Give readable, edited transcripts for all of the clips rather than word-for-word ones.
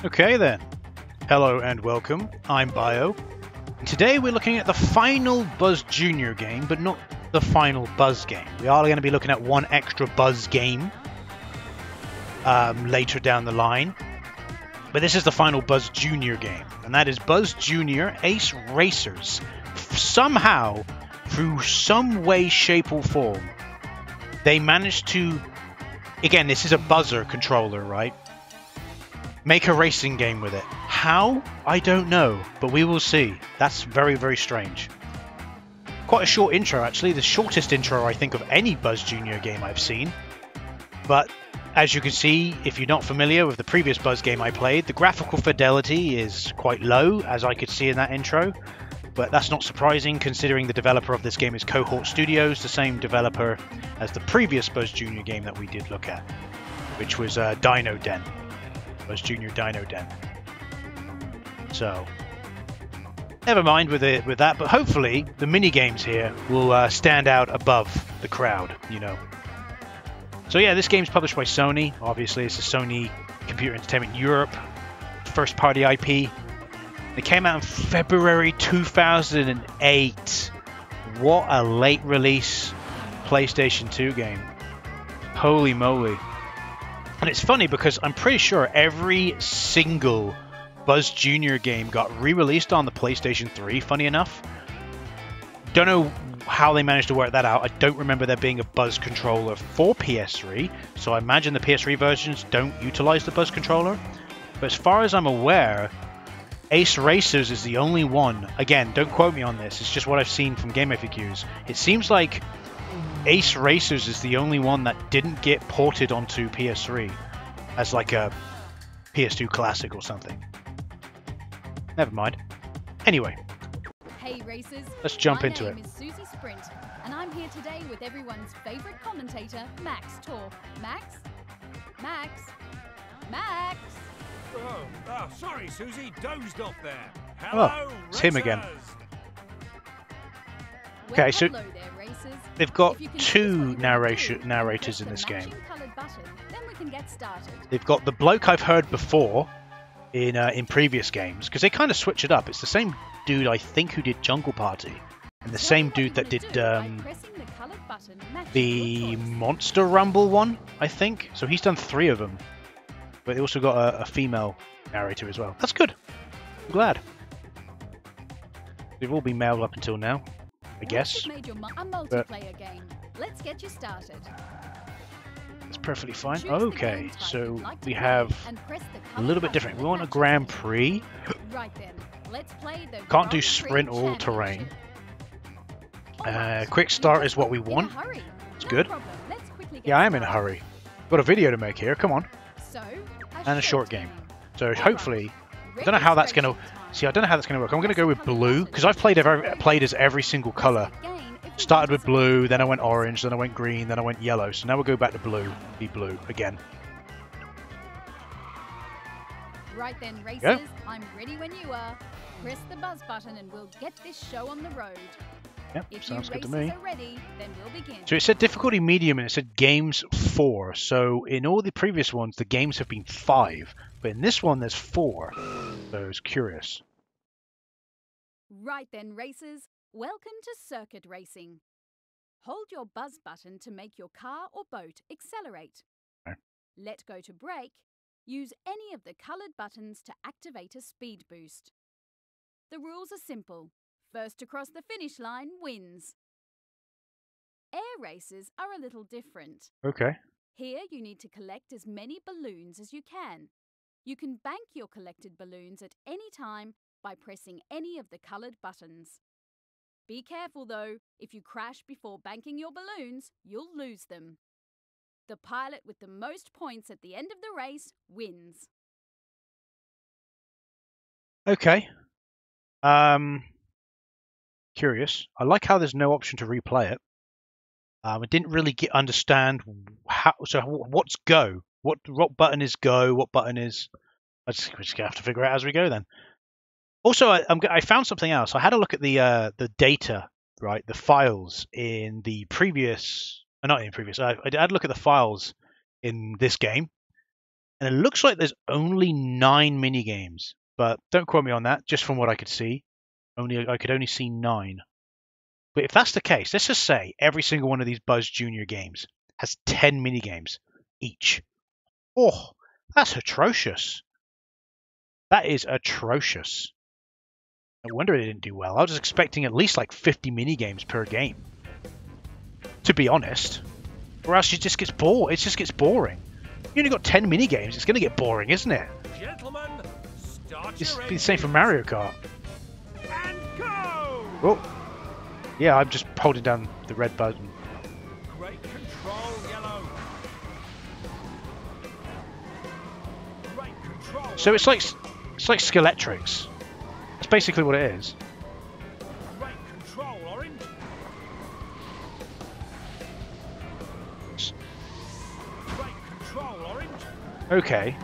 Okay then, hello and welcome, I'm Bio, and today we're looking at the final Buzz Jr. game, but not the final Buzz game. We are going to be looking at one extra Buzz game later down the line, but this is the final Buzz Jr. game, and that is Buzz Jr. Ace Racers. Somehow, through some way, shape or form, they managed to, again, this is a buzzer controller, right? Make a racing game with it. How? I don't know, but we will see. That's very, very strange. Quite a short intro, actually. The shortest intro, I think, of any Buzz Jr. game I've seen. But as you can see, if you're not familiar with the previous Buzz game I played, the graphical fidelity is quite low, as I could see in that intro. But that's not surprising, considering the developer of this game is Cohort Studios, the same developer as the previous Buzz Jr. game that we did look at, which was Dino Den. Buzz Jr. Dino Den. So, never mind with that, but hopefully the mini games here will stand out above the crowd, you know. So yeah, this game's published by Sony. Obviously, it's a Sony Computer Entertainment Europe first party IP. It came out in February 2008. What a late release PlayStation 2 game. Holy moly. And it's funny because I'm pretty sure every single Buzz Jr. game got re-released on the PlayStation 3, funny enough. Don't know how they managed to work that out. I don't remember there being a Buzz controller for PS3, so I imagine the PS3 versions don't utilize the Buzz controller. But as far as I'm aware, Ace Racers is the only one. Again, don't quote me on this, it's just what I've seen from Game FAQs. It seems like Ace Racers is the only one that didn't get ported onto PS3 as like a PS2 classic or something. Never mind. Anyway, hey racers, let's jump into it. My name is Susie Sprint, and I'm here today with everyone's favorite commentator, Max Talk. Max? Max? Max? Oh, sorry, Susie, dozed off there. Hello, it's him again. Well, Okay, so hello there, racers. they've got If you can two choose what you do, narrators press in the this game. matching coloured button, then we can get started. They've got the bloke I've heard before in previous games, because they kind of switch it up. It's the same dude, I think, who did Jungle Party, and the same dude that did the Monster Rumble one, I think. So he's done 3 of them, but they also got a female narrator as well. That's good. I'm glad. They've all been male up until now, I guess. A multiplayer game. Let's get you started. It's perfectly fine. Okay, so we have a little bit different. We want a Grand Prix. Right then, let's play the Can't do sprint or all terrain. Quick start is what we want. It's good. Yeah, I am in a hurry. Got a video to make here. Come on. And a short game. So hopefully, I don't know how that's going to. See, I don't know how that's going to work. I'm going to go with blue because I've played as every single color. Started with blue, then I went orange, then I went green, then I went yellow. So now we'll go back to blue. Be blue again. Right then, racers, I'm ready when you are. Press the buzz button and we'll get this show on the road. Yep, if sounds good to me. me. Ready, then we'll begin. So it said difficulty medium and it said games 4. So in all the previous ones, the games have been 5. But in this one, there's 4. So I was curious. Right then, racers. Welcome to circuit racing. Hold your buzz button to make your car or boat accelerate. Okay. Let go to brake. Use any of the coloured buttons to activate a speed boost. The rules are simple. First to cross the finish line wins. Air races are a little different. Okay. Here you need to collect as many balloons as you can. You can bank your collected balloons at any time by pressing any of the coloured buttons. Be careful though, if you crash before banking your balloons, you'll lose them. The pilot with the most points at the end of the race wins. Okay. Curious. I like how there's no option to replay it. I didn't really understand how. So what's go? What button is go? What button is? We're just gonna have to figure out as we go then. Also, I found something else. I had a look at the data, right? The files in the previous, not in previous. I had a look at the files in this game, And it looks like there's only 9 mini games, but don't quote me on that. Just from what I could see, I could only see 9. But if that's the case, let's just say every single one of these Buzz Junior games has 10 mini games each. Oh, that's atrocious. That is atrocious. No wonder they didn't do well. I was expecting at least like 50 mini games per game, to be honest. Or else it just gets bored. It just gets boring. You only got 10 mini games. It's going to get boring, isn't it? Gentlemen, start It's your the same for Mario Kart. and go! Oh, yeah. I'm just holding down the red button. Great control, yellow. Great control. So it's like Skeletrix. That's basically what it is. Great control, orange. Great control, orange. Okay.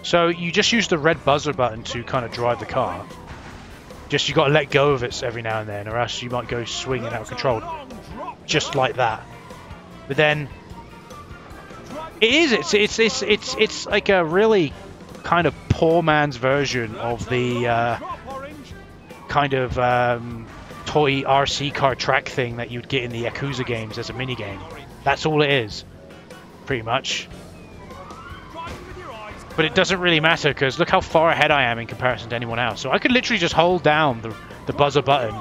So you just use the red buzzer button to kind of drive the car. Just you got to let go of it every now and then, or else you might go swinging out of control, just like that. But then it is. It's like a really kind of poor man's version of the kind of toy RC car track thing that you'd get in the Yakuza games as a mini game. That's all it is, pretty much. But it doesn't really matter because look how far ahead I am in comparison to anyone else. So I could literally just hold down the buzzer button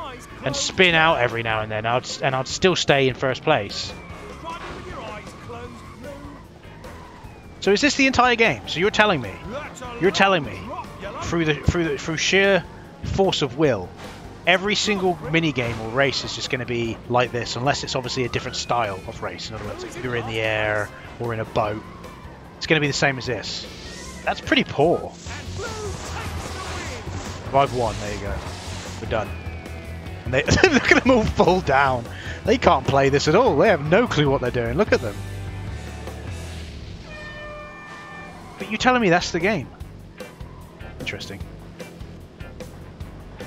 and spin out every now and then. I'd still stay in first place. So is this the entire game? So you're telling me through sheer force of will, every single mini game or race is just going to be like this, unless it's obviously a different style of race. In other words, if you're in the air or in a boat, it's going to be the same as this. That's pretty poor. I've won. There you go. We're done. And they look at them all fall down. They can't play this at all. They have no clue what they're doing. Look at them. But you're telling me that's the game? Interesting.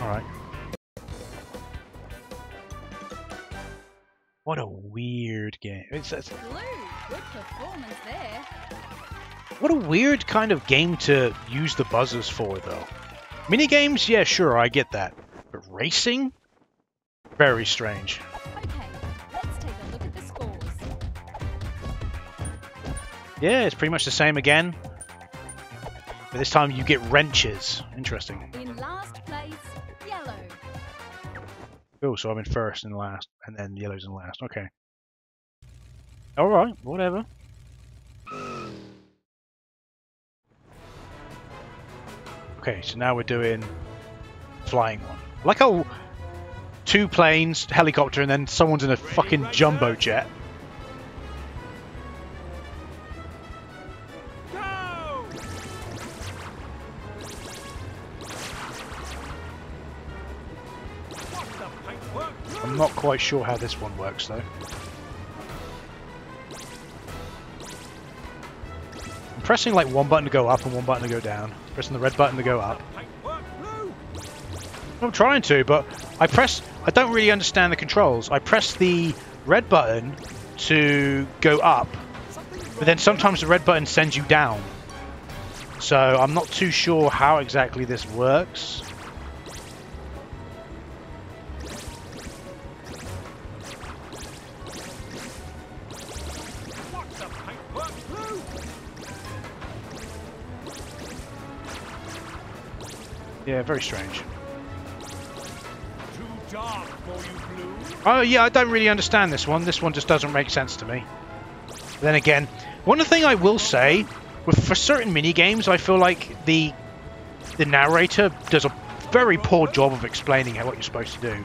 All right. What a weird game. Blue, good performance there. What a weird kind of game to use the buzzers for, though. Minigames, yeah, sure, I get that. But racing? Very strange. Okay, let's take a look at the scores. Yeah, it's pretty much the same again. But this time you get wrenches. Interesting. In last place, yellow. Oh, so I'm in first and last, and then yellow's in last. Okay. Alright, whatever. Okay, so now we're doing flying one. Like how 2 planes, helicopter, and then someone's in a fucking jumbo jet. Go! I'm not quite sure how this one works though. I'm pressing like one button to go up and one button to go down. Pressing the red button to go up. I'm trying to, but I don't really understand the controls. I press the red button to go up, but then sometimes the red button sends you down. So I'm not too sure how exactly this works. Yeah, very strange. Too dark for you, Blue. Oh yeah, I don't really understand this one. This one just doesn't make sense to me. Then again, one thing I will say, for certain mini games, I feel like the narrator does a very poor job of explaining what you're supposed to do.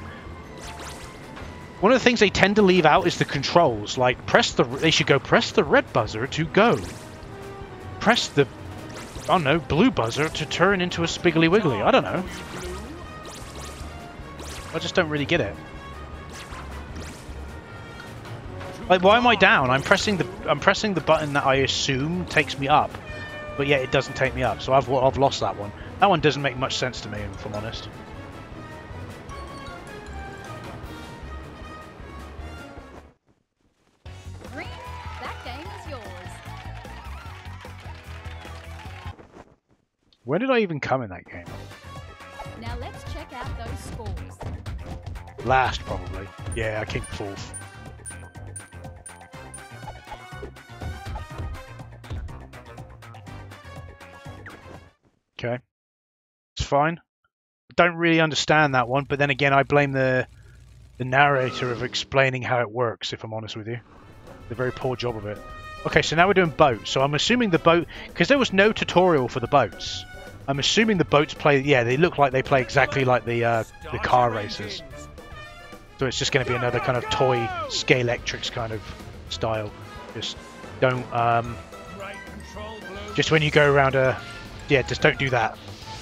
One of the things they tend to leave out is the controls. Like they should go press the red buzzer to go. Press the I don't know, blue buzzer to turn into a Spiggly Wiggly. I don't know. I just don't really get it. Like, why am I down? I'm pressing the button that I assume takes me up, but yet it doesn't take me up. So I've lost that one. That one doesn't make much sense to me, if I'm honest. Green, that game is yours. When did I even come in that game? Now let's check out those scores. Last, probably. Yeah, I came 4th. Okay. It's fine. Don't really understand that one, but then again, I blame the narrator of explaining how it works, if I'm honest with you. Did a very poor job of it. Okay, so now we're doing boats. So I'm assuming the boat... Because there was no tutorial for the boats. I'm assuming the boats play... Yeah, they look like they play exactly like the car races. So it's just going to be another kind of toy Scalextrics kind of style. Just don't... Just when you go around a... Yeah, just don't do that.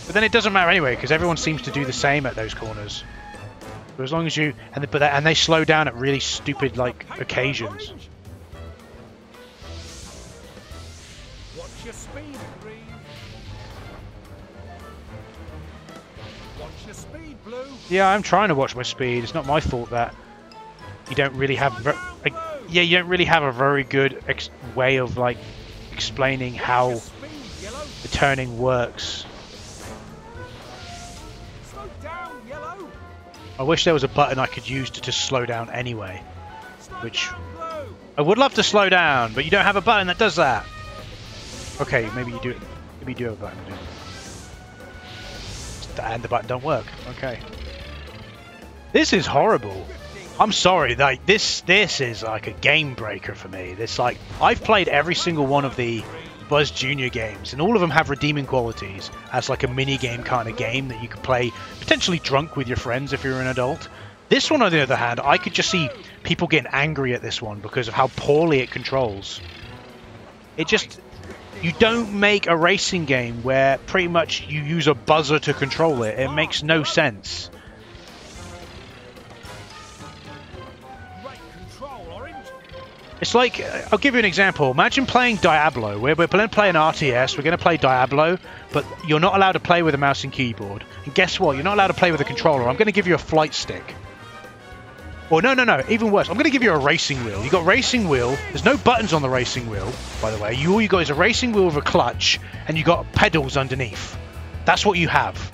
But then it doesn't matter anyway, because everyone seems to do the same at those corners. So as long as you... And they slow down at really stupid, like, occasions. Watch your speed, Green. Watch your speed, Blue. Yeah, I'm trying to watch my speed. It's not my fault that you don't really have... Yeah, you don't really have a very good way of, like, explaining how the turning works. Slow down, Yellow. I wish there was a button I could use to just slow down anyway. Slow Which down, Blue. I would love to slow down, but you don't have a button that does that. Okay, maybe you do. Maybe you do have a button to do it. And the button don't work. Okay. This is horrible. I'm sorry. Like this is like a game breaker for me. This like I've played every single one of the Buzz Jr. games, and all of them have redeeming qualities as like a mini game kind of game that you could play potentially drunk with your friends if you're an adult. This one, on the other hand, I could just see people getting angry at this one because of how poorly it controls. It just... You don't make a racing game where pretty much you use a buzzer to control it. It makes no sense. It's like, I'll give you an example. Imagine playing Diablo. We're going to play an RTS, we're going to play Diablo, but you're not allowed to play with a mouse and keyboard. And guess what? You're not allowed to play with a controller. I'm going to give you a flight stick. Or no, even worse. I'm going to give you a racing wheel. You got racing wheel. There's no buttons on the racing wheel, by the way. All you got is a racing wheel with a clutch, and you got pedals underneath. That's what you have.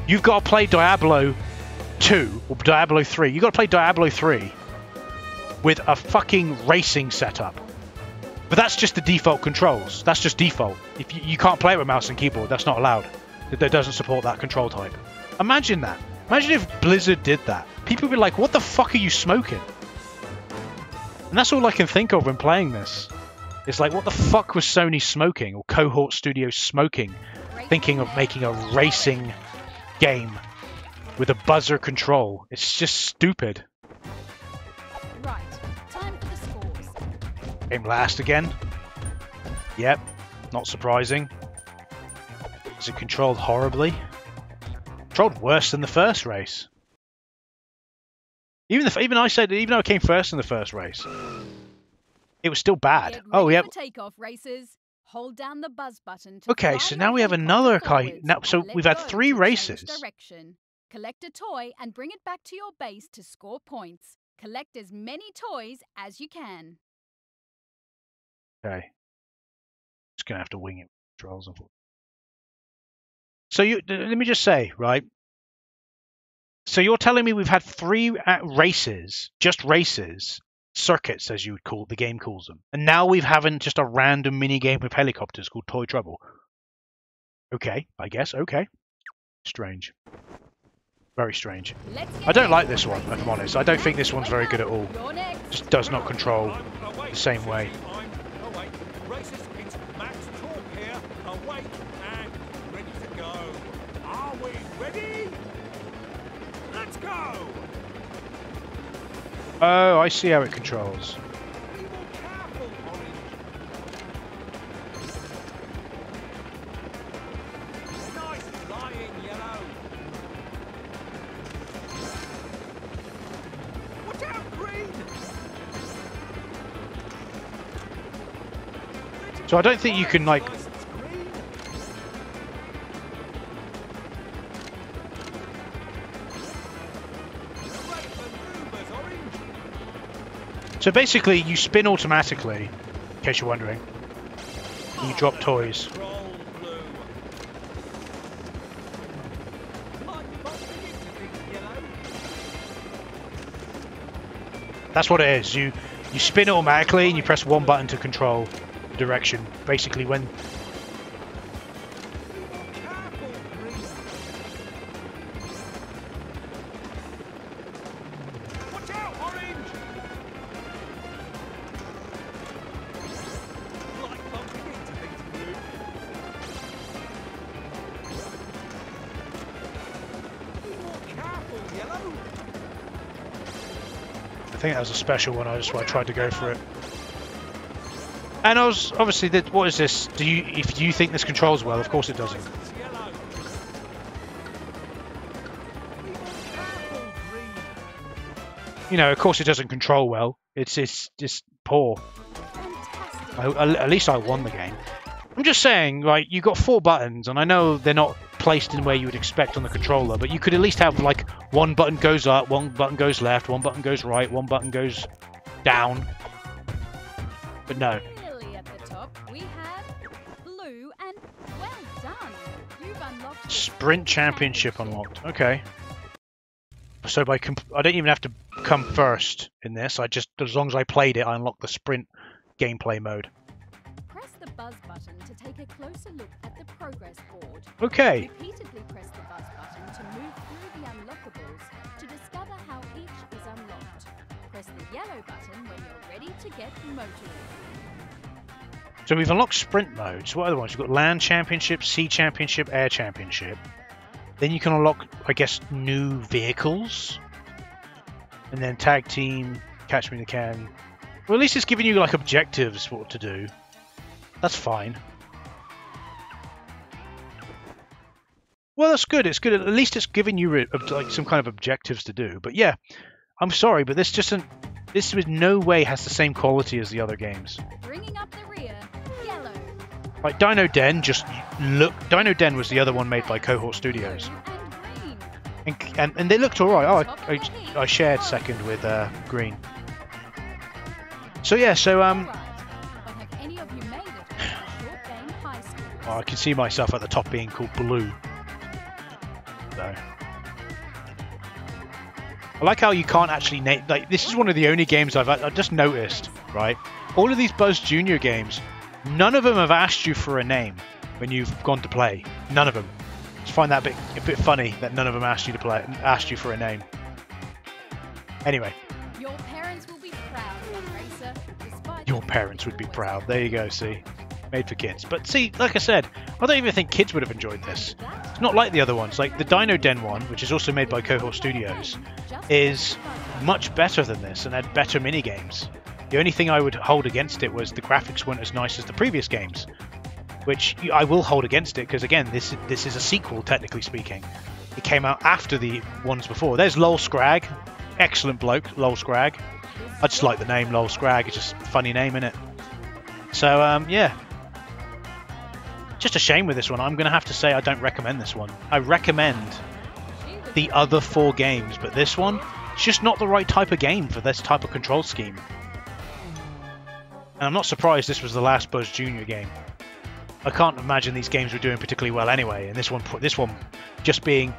You've got to play Diablo 2 or Diablo 3. You've got to play Diablo 3 with a fucking racing setup. But that's just the default controls. That's just default. If you can't play it with mouse and keyboard, that's not allowed. That doesn't support that control type. Imagine that. Imagine if Blizzard did that. People would be like, what the fuck are you smoking? And that's all I can think of when playing this. It's like, what the fuck was Sony smoking? Or Cohort Studios smoking? Thinking of making a racing game with a buzzer control. It's just stupid. Right, time for the scores. Came last again. Yep, not surprising. Is it controlled horribly? Controlled worse than the first race. Even I said, even though I came first in the first race, it was still bad. Oh, yeah. Takeoff races. Hold down the buzz button to okay, so now we have another kind. Now, so we've had 3 races. Direction. Collect a toy and bring it back to your base to score points. Collect as many toys as you can. Okay. Just gonna have to wing it with controls, unfortunately. So let me just say, right? So you're telling me we've had 3 races, just races, circuits as you would call the game calls them, and now we've having just a random mini game with helicopters called Toy Trouble. Okay, I guess. Okay, strange, very strange. I don't like this one, if I'm honest. I don't think this one's very good at all. Just does not control the same way. Oh, I see how it controls. So I don't think you can like... So basically, you spin automatically, in case you're wondering. You drop toys. That's what it is. You spin automatically and you press one button to control the direction. Basically, when Watch out, Orange! Like bumping into things, Blue. Be more careful, Yellow. I think that was a special one. I tried to go for it. And I was obviously what is this? If you think this controls well? Of course it doesn't. Yellow. Be more careful, Green. You know, of course it doesn't control well. It's just poor. Fantastic. At least I won the game. I'm just saying, like, you got 4 buttons, and I know they're not placed in where you would expect on the controller, but you could at least have like one button goes up, one button goes left, one button goes right, one button goes down. But no. Really at the top, we have Blue, and well done. You've unlocked the Sprint Championship unlocked. Okay. So I don't even have to come first in this. I just, as long as I played it, I unlocked the sprint gameplay mode. Press the buzz button to take a closer look at the progress board. Okay. Repeatedly press the buzz button to move through the unlockables to discover how each is unlocked. Press the yellow button when you're ready to get motoring. So we've unlocked sprint modes. What other ones? We've got Land Championship, Sea Championship, Air Championship. Then you can unlock, I guess, new vehicles. And then Tag Team, Catch Me If You Can. Well, at least it's giving you, like, objectives what to do. That's fine. Well, that's good. It's good. At least it's giving you, like, some kind of objectives to do. But yeah, I'm sorry, but this with no way has the same quality as the other games. Bringing up the rear, yellow. Like Dino Den, Dino Den was the other one made by Cohort Studios, And green. and they looked alright. Oh, I shared second with Green. So yeah, so Alright, but have any of you made it to short game high school? I can see myself at the top being called Blue. So I like how you can't actually name. Like, this is one of the only games I've just noticed. Right, all of these Buzz Junior games, none of them have asked you for a name when you've gone to play. None of them. I just find that a bit funny that none of them asked you for a name. Anyway, Your parents will be proud, Racer. Despite your parents would be proud. There you go. See, made for kids. But see, like I said, I don't even think kids would have enjoyed this. It's not like the other ones. Like the Dino Den one, which is also made by Cohort Studios, is much better than this and had better mini games. The only thing I would hold against it was the graphics weren't as nice as the previous games, which I will hold against it because, again, this is a sequel, technically speaking. It came out after the ones before. There's Lol Scrag. Excellent bloke, Lol Scrag. I just like the name Lol Scrag. It's just a funny name, innit? So, yeah. Just a shame with this one. I'm going to have to say I don't recommend this one. I recommend the other 4 games, but this one, it's just not the right type of game for this type of control scheme. And I'm not surprised this was the last Buzz Junior game. I can't imagine these games were doing particularly well anyway, and this one just being,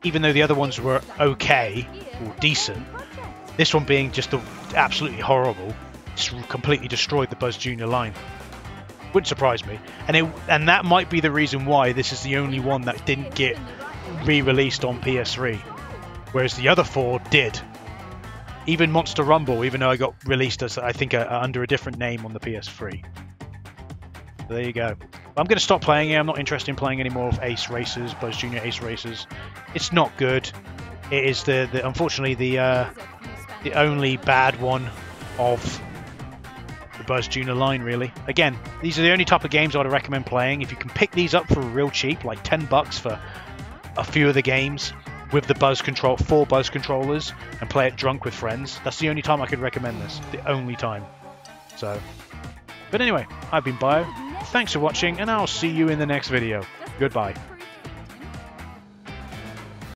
even though the other ones were okay or decent, this one being just absolutely horrible, just completely destroyed the Buzz Junior line. Wouldn't surprise me, and that might be the reason why this is the only one that didn't get re-released on PS3, whereas the other 4 did. Even Monster Rumble, even though I got released as, I think, under a different name on the PS3. So there you go. I'm going to stop playing it. I'm not interested in playing any more of Ace Racers, Buzz Junior Ace Racers. It's not good. It is unfortunately the only bad one of the Buzz Junior line, really. Again, these are the only type of games I would recommend playing. If you can pick these up for real cheap, like $10 for a few of the games with the 4 Buzz controllers, and play it drunk with friends, that's the only time I could recommend this. The only time. So, but anyway, I've been Bio. Thanks for watching, and I'll see you in the next video. Goodbye.